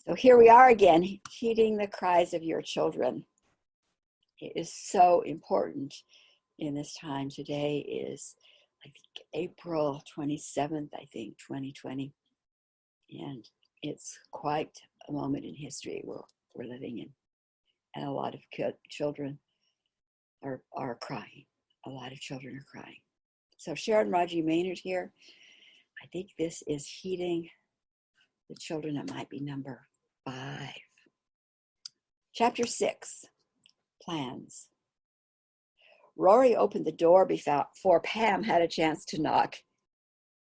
So here we are again, heeding the cries of your children. It is so important in this time. Today is, I think, April 27th, 2020. And it's quite a moment in history we're living in. And a lot of children are crying. A lot of children are crying. So Sharon Raji Maynard here. I think this is heeding the children. It might be number 5. Chapter 6, Plans. Rory opened the door before Pam had a chance to knock.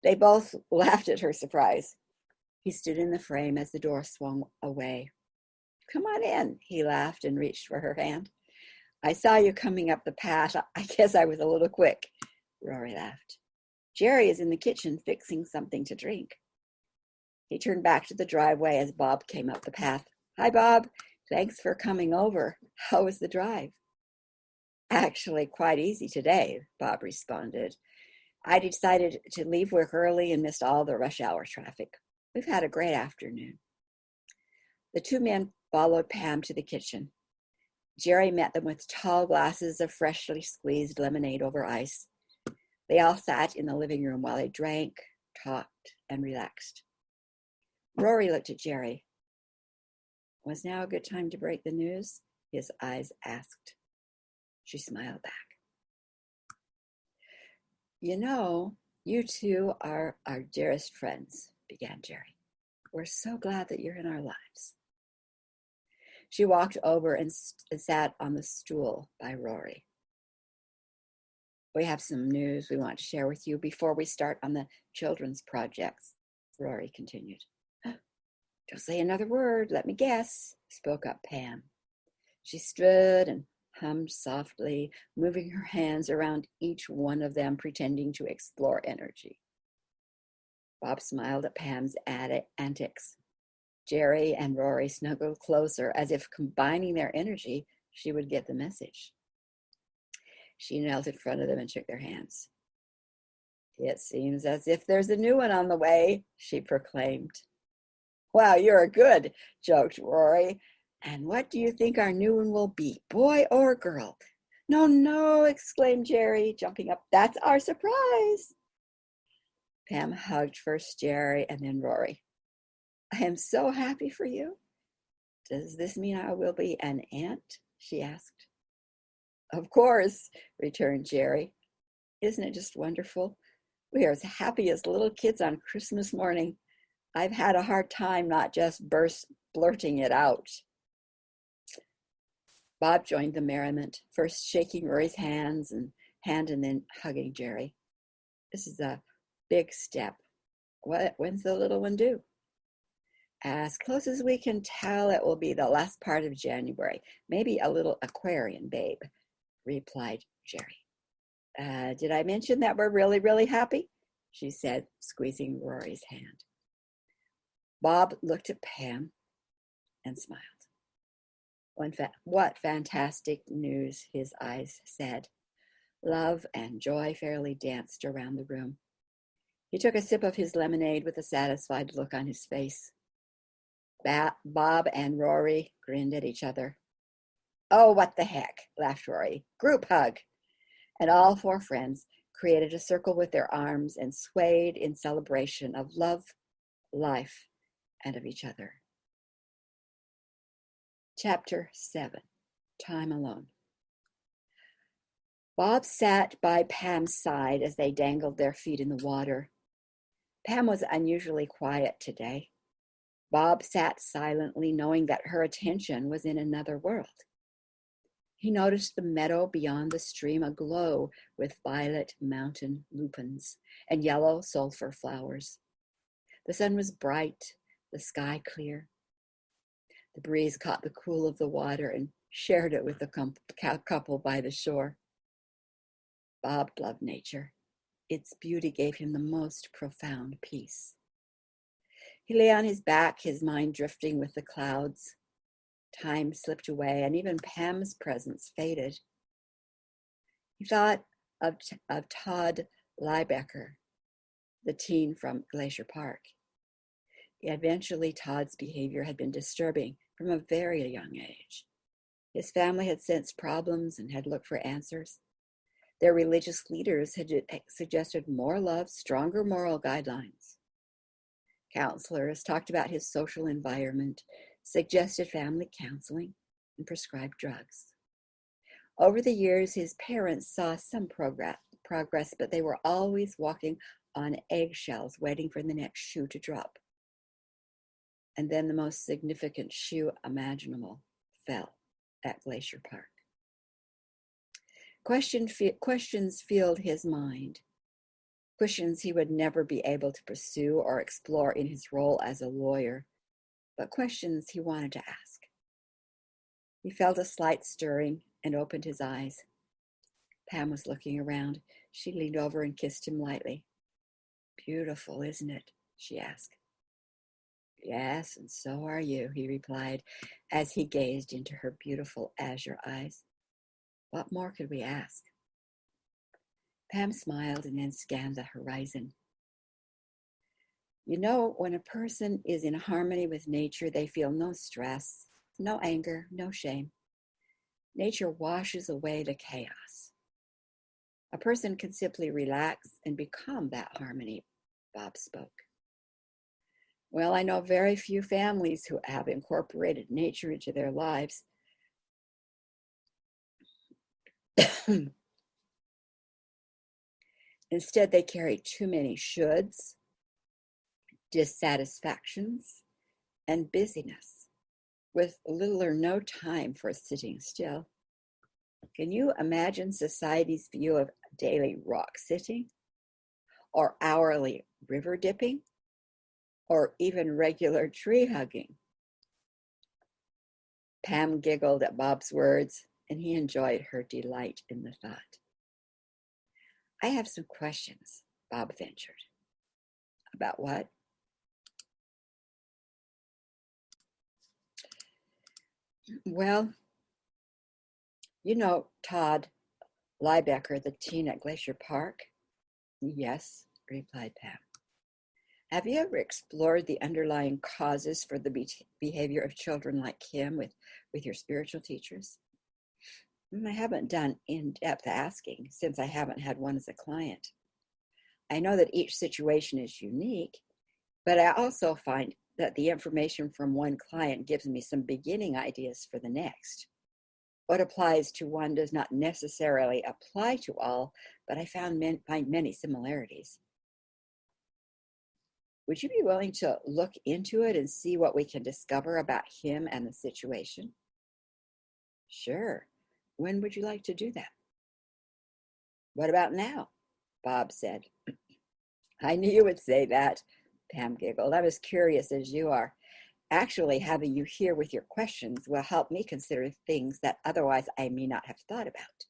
They both laughed at her surprise. He stood in the frame as the door swung away. "Come on in," he laughed and reached for her hand. "I saw you coming up the path. I guess I was a little quick." Rory laughed. "Gerri is in the kitchen fixing something to drink." He turned back to the driveway as Bob came up the path. "Hi, Bob. Thanks for coming over. How was the drive?" "Actually, quite easy today," Bob responded. "I decided to leave work early and missed all the rush hour traffic. We've had a great afternoon." The two men followed Pam to the kitchen. Gerri met them with tall glasses of freshly squeezed lemonade over ice. They all sat in the living room while they drank, talked, and relaxed. Rory looked at Gerri. "Was now a good time to break the news?" his eyes asked. She smiled back. "You know, you two are our dearest friends," began Gerri. "We're so glad that you're in our lives." She walked over and sat on the stool by Rory. "We have some news we want to share with you before we start on the children's projects," Rory continued. "Don't say another word. Let me guess," spoke up Pam. She stood and hummed softly, moving her hands around each one of them, pretending to explore energy. Bob smiled at Pam's antics. Gerri and Rory snuggled closer, as if combining their energy, she would get the message. She knelt in front of them and shook their hands. "It seems as if there's a new one on the way," she proclaimed. "Wow, you're good," joked Rory. "And what do you think our new one will be, boy or girl?" "No, no," exclaimed Gerri, jumping up. "That's our surprise." Pam hugged first Gerri and then Rory. "I am so happy for you." "Does this mean I will be an aunt?" she asked. "Of course," returned Gerri. "Isn't it just wonderful? We are as happy as little kids on Christmas morning. I've had a hard time not just blurting it out." Bob joined the merriment, first shaking Rory's hand and then hugging Gerri. "This is a big step. When's the little one due?" "As close as we can tell, it will be the last part of January. Maybe a little Aquarian babe," replied Gerri. Did I mention that we're really, really happy?" she said, squeezing Rory's hand. Bob looked at Pam and smiled. What fantastic news, his eyes said. Love and joy fairly danced around the room. He took a sip of his lemonade with a satisfied look on his face. Bob and Rory grinned at each other. "Oh, what the heck," laughed Rory. "Group hug." And all 4 friends created a circle with their arms and swayed in celebration of love, life, and of each other. Chapter 7, Time Alone. Bob sat by Pam's side as they dangled their feet in the water. Pam was unusually quiet today. Bob sat silently, knowing that her attention was in another world. He noticed the meadow beyond the stream aglow with violet mountain lupins and yellow sulfur flowers. The sun was bright, the sky clear. The breeze caught the cool of the water and shared it with the couple by the shore. Bob loved nature. Its beauty gave him the most profound peace. He lay on his back, his mind drifting with the clouds. Time slipped away, and even Pam's presence faded. He thought of Todd Liebecker, the teen from Glacier Park. Eventually, Todd's behavior had been disturbing from a very young age. His family had sensed problems and had looked for answers. Their religious leaders had suggested more love, stronger moral guidelines. Counselors talked about his social environment, suggested family counseling, and prescribed drugs. Over the years, his parents saw some progress, but they were always walking on eggshells, waiting for the next shoe to drop. And then the most significant shoe imaginable fell at Glacier Park. Questions filled his mind, questions he would never be able to pursue or explore in his role as a lawyer, but questions he wanted to ask. He felt a slight stirring and opened his eyes. Pam was looking around. She leaned over and kissed him lightly. "Beautiful, isn't it?" she asked. "Yes, and so are you," he replied as he gazed into her beautiful azure eyes. "What more could we ask?" Pam smiled and then scanned the horizon. "You know, when a person is in harmony with nature, they feel no stress, no anger, no shame. Nature washes away the chaos. A person can simply relax and become that harmony," Bob spoke. "Well, I know very few families who have incorporated nature into their lives." Instead, they carry too many shoulds, dissatisfactions, and busyness, with little or no time for sitting still. Can you imagine society's view of daily rock sitting, or hourly river dipping, or even regular tree hugging? Pam giggled at Bob's words, and he enjoyed her delight in the thought. "I have some questions," Bob ventured. "About what?" "Well, you know Todd Liebecker, the teen at Glacier Park?" "Yes," replied Pam. "Have you ever explored the underlying causes for the behavior of children like him with your spiritual teachers?" "I haven't done in-depth asking since I haven't had one as a client. I know that each situation is unique, but I also find that the information from one client gives me some beginning ideas for the next. What applies to one does not necessarily apply to all, but I find many similarities. Would you be willing to look into it and see what we can discover about him and the situation?" "Sure. When would you like to do that?" "What about now?" Bob said. "I knew you would say that," Pam giggled. "I'm as curious as you are. Actually, having you here with your questions will help me consider things that otherwise I may not have thought about.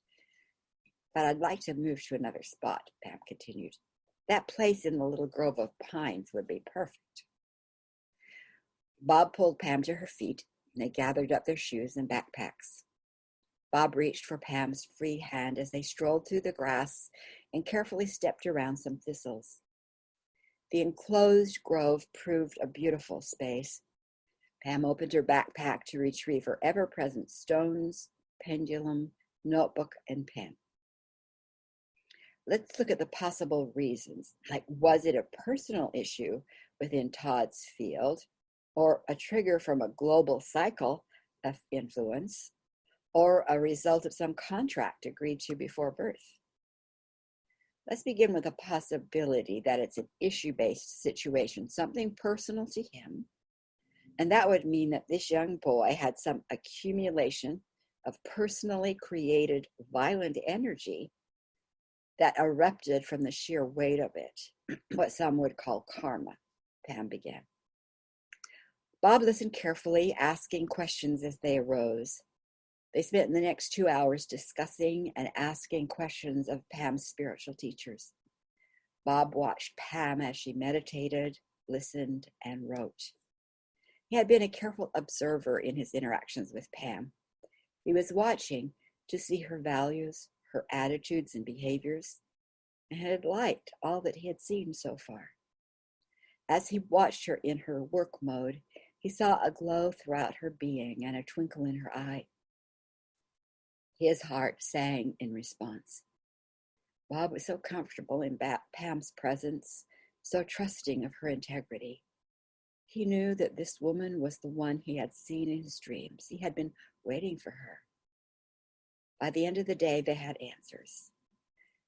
But I'd like to move to another spot," Pam continued. "That place in the little grove of pines would be perfect." Bob pulled Pam to her feet, and they gathered up their shoes and backpacks. Bob reached for Pam's free hand as they strolled through the grass and carefully stepped around some thistles. The enclosed grove proved a beautiful space. Pam opened her backpack to retrieve her ever-present stones, pendulum, notebook, and pen. "Let's look at the possible reasons. Like, was it a personal issue within Todd's field, or a trigger from a global cycle of influence, or a result of some contract agreed to before birth? Let's begin with the possibility that it's an issue-based situation, something personal to him. And that would mean that this young boy had some accumulation of personally created violent energy that erupted from the sheer weight of it, what some would call karma," Pam began. Bob listened carefully, asking questions as they arose. They spent the next 2 hours discussing and asking questions of Pam's spiritual teachers. Bob watched Pam as she meditated, listened, and wrote. He had been a careful observer in his interactions with Pam. He was watching to see her values, her attitudes and behaviors, and had liked all that he had seen so far. As he watched her in her work mode, he saw a glow throughout her being and a twinkle in her eye. His heart sang in response. Bob was so comfortable in Pam's presence, so trusting of her integrity. He knew that this woman was the one he had seen in his dreams. He had been waiting for her. By the end of the day, they had answers.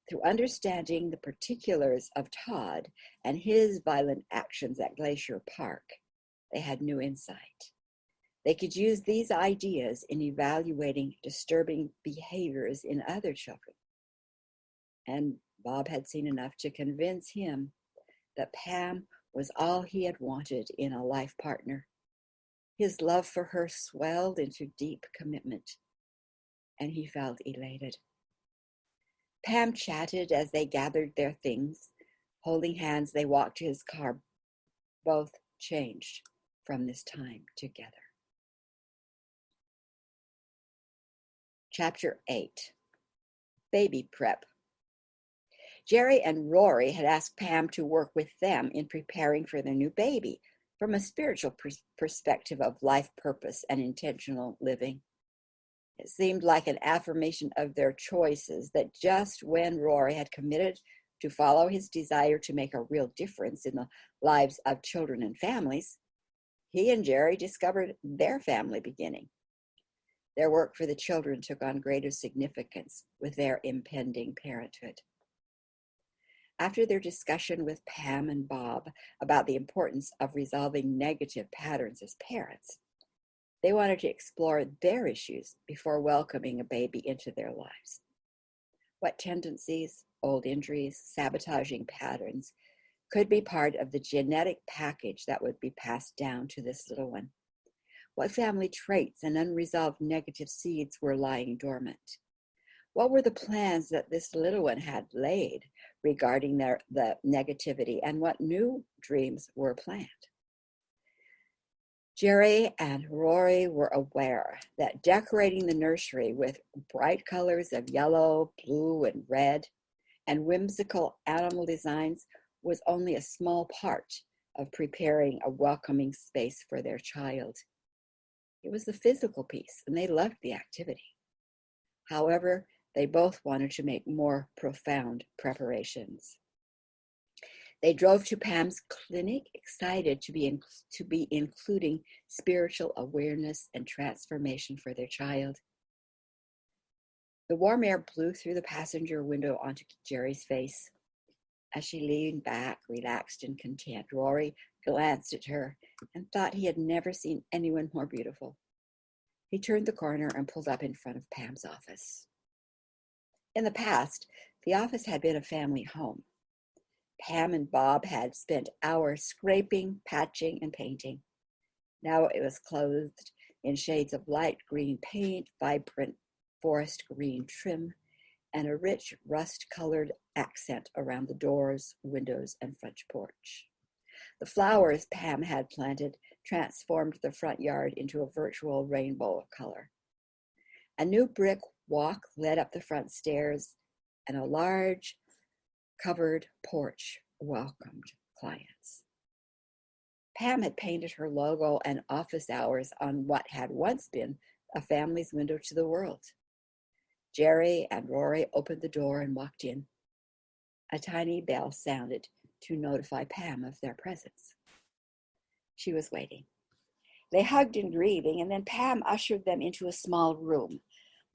Through understanding the particulars of Todd and his violent actions at Glacier Park, they had new insight. They could use these ideas in evaluating disturbing behaviors in other children. And Bob had seen enough to convince him that Pam was all he had wanted in a life partner. His love for her swelled into deep commitment, and he felt elated. Pam chatted as they gathered their things. Holding hands, they walked to his car. Both changed from this time together. Chapter 8, Baby Prep. Gerri and Rory had asked Pam to work with them in preparing for their new baby from a spiritual perspective of life purpose and intentional living. It seemed like an affirmation of their choices that just when Rory had committed to follow his desire to make a real difference in the lives of children and families, he and Gerri discovered their family beginning. Their work for the children took on greater significance with their impending parenthood. After their discussion with Pam and Bob about the importance of resolving negative patterns as parents, they wanted to explore their issues before welcoming a baby into their lives. What tendencies, old injuries, sabotaging patterns could be part of the genetic package that would be passed down to this little one? What family traits and unresolved negative seeds were lying dormant? What were the plans that this little one had laid regarding the negativity, and what new dreams were planned? Gerri and Rory were aware that decorating the nursery with bright colors of yellow, blue, and red, and whimsical animal designs was only a small part of preparing a welcoming space for their child. It was the physical piece, and they loved the activity. However, they both wanted to make more profound preparations. They drove to Pam's clinic, excited to be including spiritual awareness and transformation for their child. The warm air blew through the passenger window onto Gerri's face. As she leaned back, relaxed and content, Rory glanced at her and thought he had never seen anyone more beautiful. He turned the corner and pulled up in front of Pam's office. In the past, the office had been a family home. Pam and Bob had spent hours scraping, patching, and painting. Now it was clothed in shades of light green paint, vibrant forest green trim, and a rich rust-colored accent around the doors, windows, and front porch. The flowers Pam had planted transformed the front yard into a virtual rainbow of color. A new brick walk led up the front stairs, and a large covered porch welcomed clients. Pam had painted her logo and office hours on what had once been a family's window to the world. Gerri and Rory opened the door and walked in. A tiny bell sounded to notify Pam of their presence. She was waiting. They hugged in greeting, and then Pam ushered them into a small room.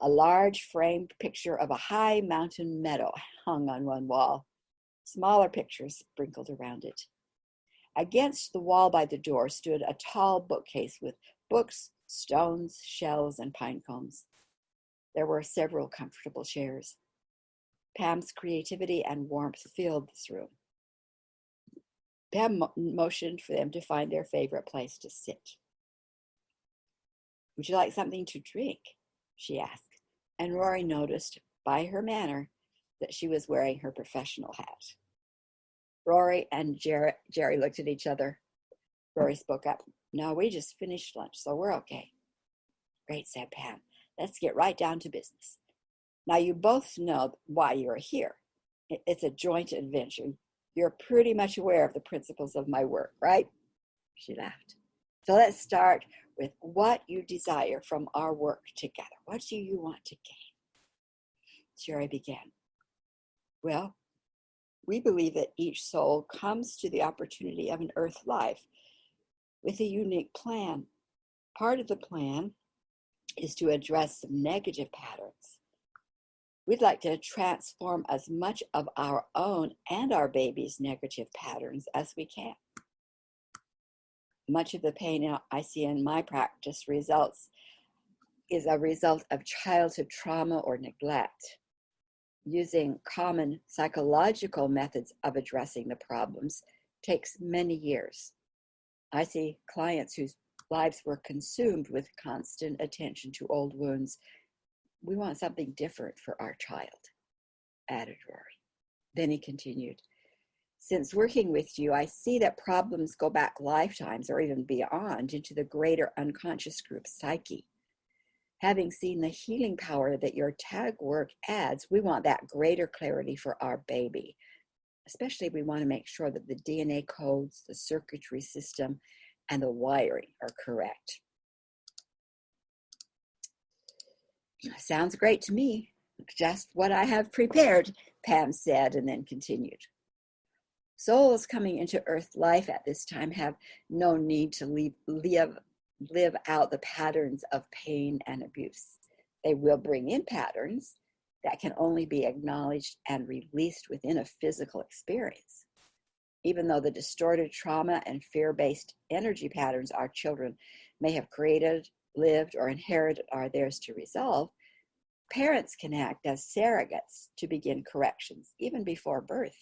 A large framed picture of a high mountain meadow hung on one wall. Smaller pictures sprinkled around it. Against the wall by the door stood a tall bookcase with books, stones, shells, and pine cones. There were several comfortable chairs. Pam's creativity and warmth filled this room. Pam motioned for them to find their favorite place to sit. "Would you like something to drink?" she asked, and Rory noticed by her manner that she was wearing her professional hat. Rory and Gerri looked at each other. Rory spoke up. "No, we just finished lunch, so we're okay." "Great," said Pam. "Let's get right down to business. Now you both know why you're here. It's a joint adventure. You're pretty much aware of the principles of my work, right? She laughed. So let's start with what you desire from our work together. What do you want to gain? Gerri began. Well, we believe that each soul comes to the opportunity of an earth life with a unique plan. Part of the plan is to address some negative patterns. We'd like to transform as much of our own and our baby's negative patterns as we can. Much of the pain I see in my practice is a result of childhood trauma or neglect. Using common psychological methods of addressing the problems takes many years. I see clients whose lives were consumed with constant attention to old wounds. We want something different for our child, added Rory. Then he continued, since working with you, I see that problems go back lifetimes or even beyond into the greater unconscious group psyche. Having seen the healing power that your tag work adds, we want that greater clarity for our baby. Especially, we want to make sure that the DNA codes, the circuitry system, and the wiring are correct. Sounds great to me. Just what I have prepared, Pam said, and then continued. Souls coming into earth life at this time have no need to live out the patterns of pain and abuse. They will bring in patterns that can only be acknowledged and released within a physical experience. Even though the distorted trauma and fear-based energy patterns our children may have created, lived, or inherited are theirs to resolve, parents can act as surrogates to begin corrections, even before birth,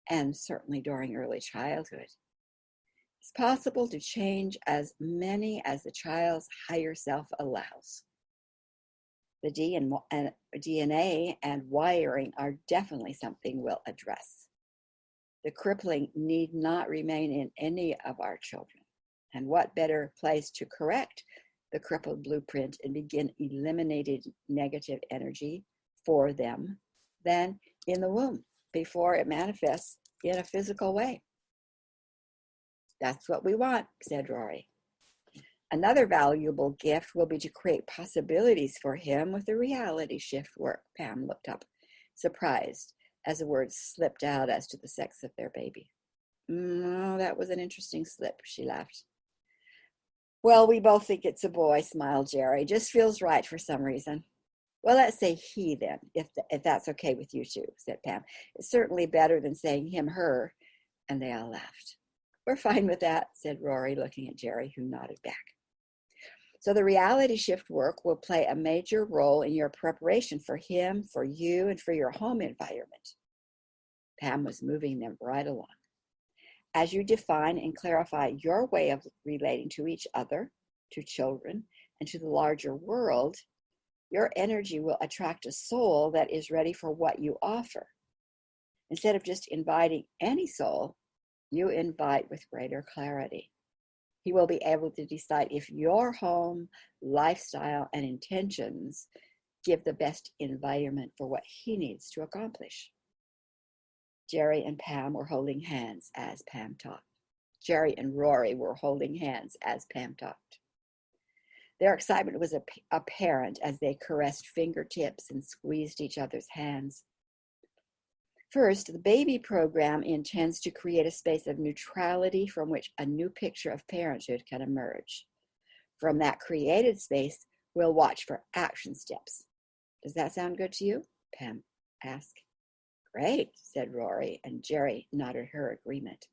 and certainly during early childhood. It's possible to change as many as the child's higher self allows. The DNA and wiring are definitely something we'll address. The crippling need not remain in any of our children. And what better place to correct the crippled blueprint and begin eliminating negative energy for them than in the womb before it manifests in a physical way. That's what we want, said Rory. Another valuable gift will be to create possibilities for him with the reality shift work. Pam looked up, surprised, as the words slipped out as to the sex of their baby. Oh, that was an interesting slip, she laughed. Well, we both think it's a boy, smiled Gerri. Just feels right for some reason. Well, let's say he then, if that's okay with you two, said Pam. It's certainly better than saying him, her, and they all laughed. We're fine with that, said Rory, looking at Gerri, who nodded back. So the reality shift work will play a major role in your preparation for him, for you, and for your home environment. Pam was moving them right along. As you define and clarify your way of relating to each other, to children, and to the larger world, your energy will attract a soul that is ready for what you offer. Instead of just inviting any soul, you invite with greater clarity. He will be able to decide if your home, lifestyle, and intentions give the best environment for what he needs to accomplish. Gerri and Pam were holding hands as Pam talked. Gerri and Rory were holding hands as Pam talked. Their excitement was apparent as they caressed fingertips and squeezed each other's hands. First, the baby program intends to create a space of neutrality from which a new picture of parenthood can emerge. From that created space, we'll watch for action steps. Does that sound good to you? Pam asked. Great, said Rory, and Gerri nodded her agreement.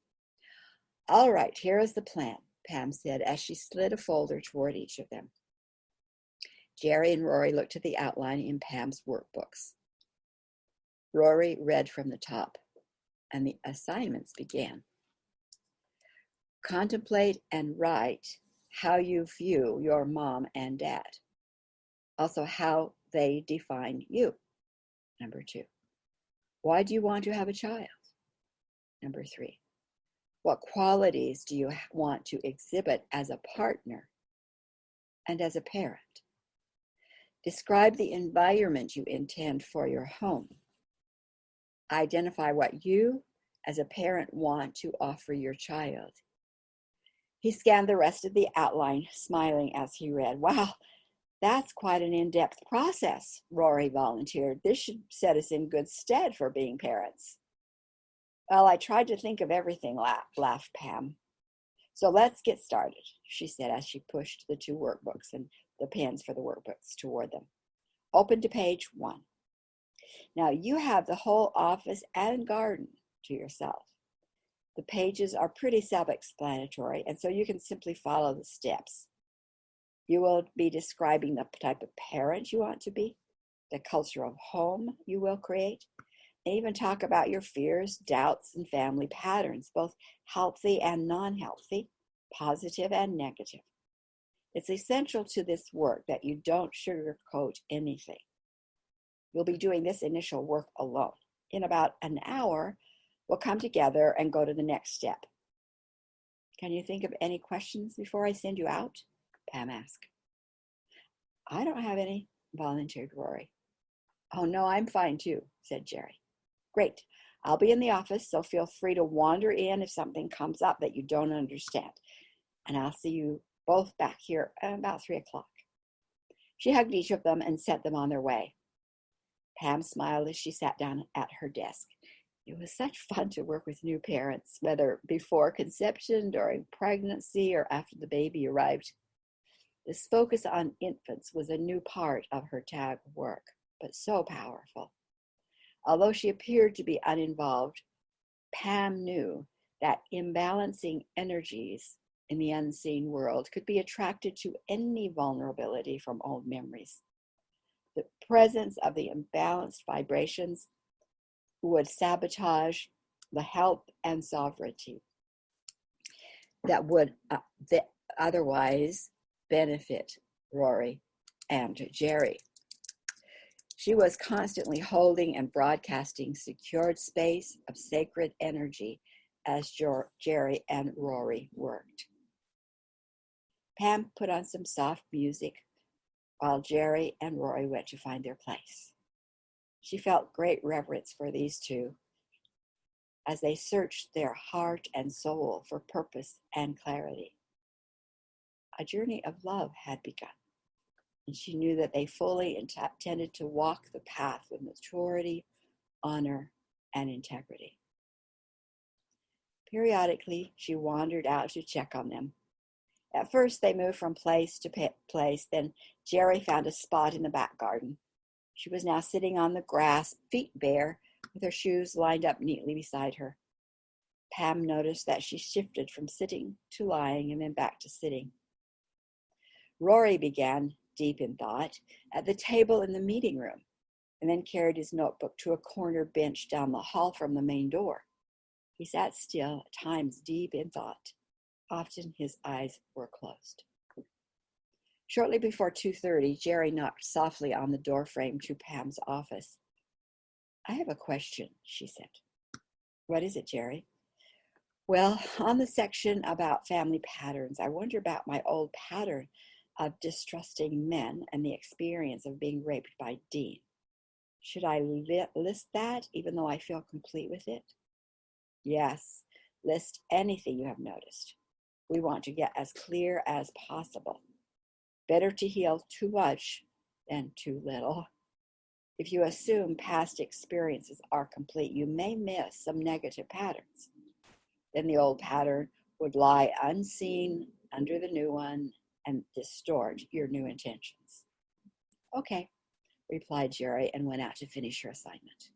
All right, here is the plan, Pam said as she slid a folder toward each of them. Gerri and Rory looked at the outline in Pam's workbooks. Rory read from the top, and the assignments began. Contemplate and write how you view your mom and dad. Also, how they define you. Number 2. Why do you want to have a child? Number 3. What qualities do you want to exhibit as a partner and as a parent? Describe the environment you intend for your home. Identify what you as a parent want to offer your child? He scanned the rest of the outline, smiling as he read. Wow, that's quite an in-depth process, Rory volunteered. This should set us in good stead for being parents. Well, I tried to think of everything, laughed Pam. So let's get started, she said as she pushed the two workbooks and the pens for the workbooks toward them. Open to page 1. Now you have the whole office and garden to yourself. The pages are pretty self-explanatory, and so you can simply follow the steps. You will be describing the type of parent you want to be, the culture of home you will create, and even talk about your fears, doubts, and family patterns, both healthy and non-healthy, positive and negative. It's essential to this work that you don't sugarcoat anything. You'll be doing this initial work alone. In about an hour, we'll come together and go to the next step. Can you think of any questions before I send you out? Pam asked. I don't have any, volunteered Rory. Oh, no, I'm fine too, said Gerri. Great. I'll be in the office, so feel free to wander in if something comes up that you don't understand. And I'll see you both back here at about 3 o'clock. She hugged each of them and sent them on their way. Pam smiled as she sat down at her desk. It was such fun to work with new parents, whether before conception, during pregnancy, or after the baby arrived. This focus on infants was a new part of her tag work, but so powerful. Although she appeared to be uninvolved, Pam knew that imbalancing energies in the unseen world could be attracted to any vulnerability from old memories. The presence of the imbalanced vibrations would sabotage the health and sovereignty that would otherwise benefit Rory and Gerri. She was constantly holding and broadcasting secured space of sacred energy as Gerri and Rory worked. Pam put on some soft music while Gerri and Rory went to find their place. She felt great reverence for these two as they searched their heart and soul for purpose and clarity. A journey of love had begun, and she knew that they fully intended to walk the path with maturity, honor, and integrity. Periodically, she wandered out to check on them. At first, they moved from place to place. Then Gerri found a spot in the back garden. She was now sitting on the grass, feet bare, with her shoes lined up neatly beside her. Pam noticed that she shifted from sitting to lying and then back to sitting. Rory began, deep in thought, at the table in the meeting room, and then carried his notebook to a corner bench down the hall from the main door. He sat still, at times deep in thought. Often his eyes were closed. Shortly before 2:30, Gerri knocked softly on the doorframe to Pam's office. I have a question, she said. What is it, Gerri? Well, on the section about family patterns, I wonder about my old pattern of distrusting men and the experience of being raped by Dean. Should I list that, even though I feel complete with it? Yes, list anything you have noticed. We want to get as clear as possible. Better to heal too much than too little. If you assume past experiences are complete, you may miss some negative patterns. Then the old pattern would lie unseen under the new one and distort your new intentions. Okay, replied Gerri and went out to finish her assignment.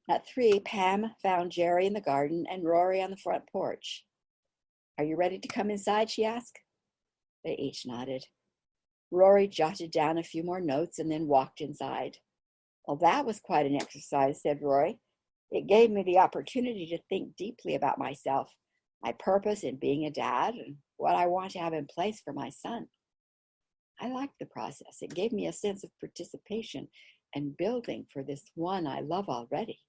At 3, Pam found Gerri in the garden and Rory on the front porch. Are you ready to come inside, she asked. They each nodded. Rory jotted down a few more notes and then walked inside. Well, that was quite an exercise, said Rory. It gave me the opportunity to think deeply about myself, my purpose in being a dad, and what I want to have in place for my son. I liked the process. It gave me a sense of participation and building for this one I love already.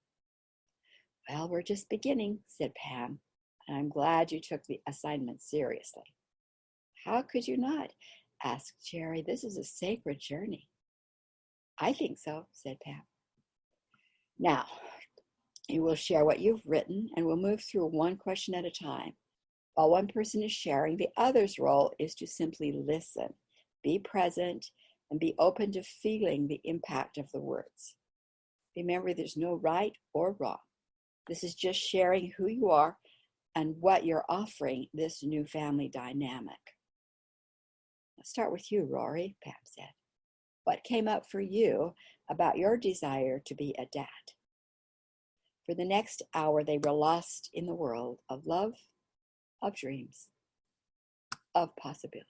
Well, we're just beginning, said Pam, and I'm glad you took the assignment seriously. How could you not? Asked Gerri. This is a sacred journey. I think so, said Pam. Now, You will share what you've written, and we'll move through one question at a time. While one person is sharing, the other's role is to simply listen, be present, and be open to feeling the impact of the words. Remember, there's no right or wrong. This is just sharing who you are and what you're offering this new family dynamic. Let's start with you, Rory, Pam said. What came up for you about your desire to be a dad? For the next hour, they were lost in the world of love, of dreams, of possibility.